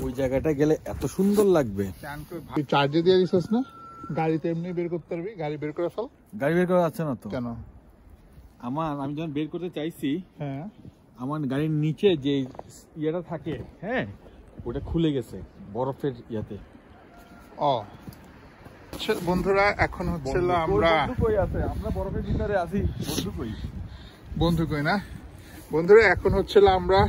ওই জায়গাটা গেলে এত সুন্দর লাগবে। চার্জে দিয়ে দিছিস না? গাড়িতে এমনি বের করতে পারবি, গাড়ি বের করে ফেল। গাড়ি বের করা যাচ্ছে না তো। কেন? আমি যখন বের করতে চাইছি, হ্যাঁ, আমার গাড়ির নিচে যে ইয়েটা থাকে, হ্যাঁ, ওটা খুলে গেছে বরফের ইয়াতে। ও বন্ধুরা, এখন হচ্ছে আমরা বরফের ভিতরে আছি। বন্ধু কই না বন্ধুরা, এখন হচ্ছে আমরা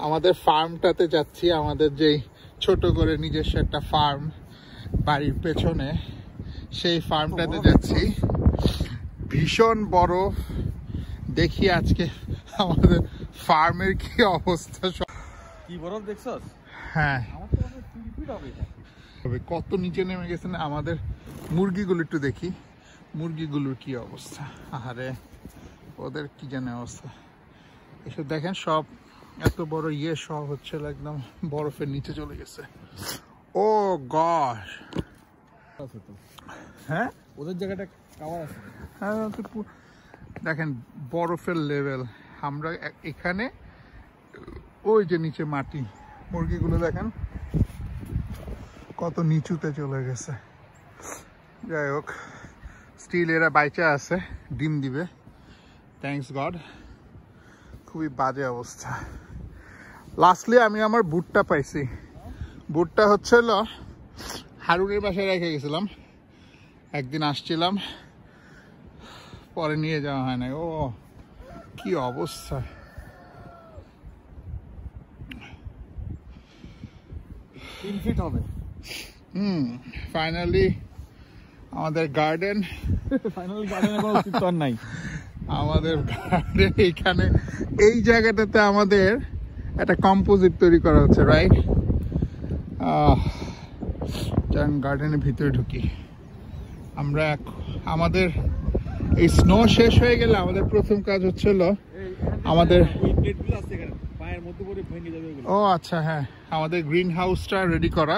আমাদের ফার্মটাতে যাচ্ছি। আমাদের যেই ছোট করে নিজস্ব একটা ফার্ম বাড়ির পেছনে, সেই ফার্মটাতে যাচ্ছি। ভীষণ বরফ। দেখি আজকে আমাদের ফার্মের কি অবস্থা। কি বরফ দেখছস? হ্যাঁ, কত নিচে নেমে গেছে না। আমাদের মুরগিগুলো একটু দেখি, মুরগিগুলোর কি অবস্থা। আহারে, ওদের কি জানে অবস্থা। এসব দেখেন, সব এত বড় সব হচ্ছে একদম বরফের নিচে চলে গেছে। ও গশ, হ্যাঁ ওদের জায়গাটা কাওয়ার আছে। হ্যাঁ, দেখেন বরফের লেভেল। আমরা এখানে, ওই যে নিচে মাটি, মুরগিগুলো দেখেন কত নিচুতে চলে গেছে। যাই হোক, স্টিল এরা বাইচা আছে, ডিম দিবে, থ্যাঙ্কস গড। খুবই বাজে অবস্থা। লাস্টলি আমি আমার বুটটা পাইছি। বুটটা হচ্ছে হারুনের বাসায় রেখে গেছিলাম, একদিন আসছিলাম, পরে নিয়ে যাওয়া হয় না। ও কি অবস্থা। হবে। ফাইনালি আমাদের গার্ডেন। ফাইনালি গার্ডেনে কোনো অস্তিত্ব নাই। আমাদের গার্ডেন এইখানে, এই জায়গাটাতে আমাদের একটা কম্পোজিট তৈরি করা হচ্ছে, রাইট? গার্ডেনের ভিতরে ঢুকি আমরা। আমাদের এই স্নো শেষ হয়ে গেলে আমাদের প্রথম কাজ হচ্ছিল আমাদের, ও আচ্ছা, হ্যাঁ, আমাদের গ্রিন হাউসটা রেডি করা।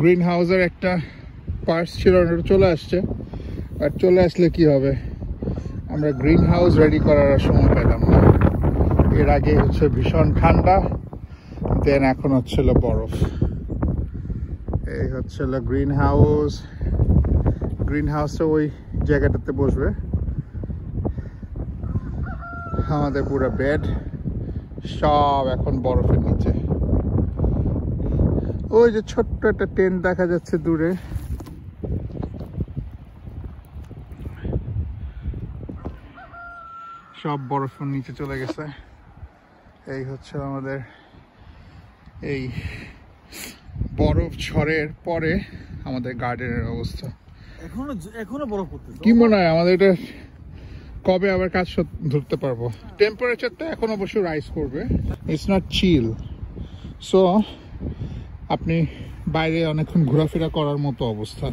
গ্রিন হাউসের একটা পার্টস ছিল, চলে আসছে। আর চলে আসলে কি হবে, আমরা গ্রিন হাউস রেডি করার সময় পেলাম না। এর আগে হচ্ছে ভীষণ ঠান্ডা, দেন এখন হচ্ছিল বরফ। এই হচ্ছিল গ্রিন হাউস। গ্রিন হাউসটা ওই জায়গাটাতে বসবে। আমাদের পুরো বেড সব এখন বরফের নিচে। ওই যে ছোট্ট একটা টেন্ট দেখা যাচ্ছে দূরে, সব বরফের নিচে চলে গেছে। এই হচ্ছে আমাদের এই বরফ ঝড়ের পরে আমাদের গার্ডেনের অবস্থা। এখনো বরফ পড়তেছে। কি মনে হয় আমাদের এটা কবে আবার কাজ ধরতে পারবো? টেম্পারেচারটা এখন অবশ্য রাইজ করবে, ইটস নট চিল। সো আপনি বাইরে অনেকক্ষণ ঘোরাফেরা করার মতো অবস্থা।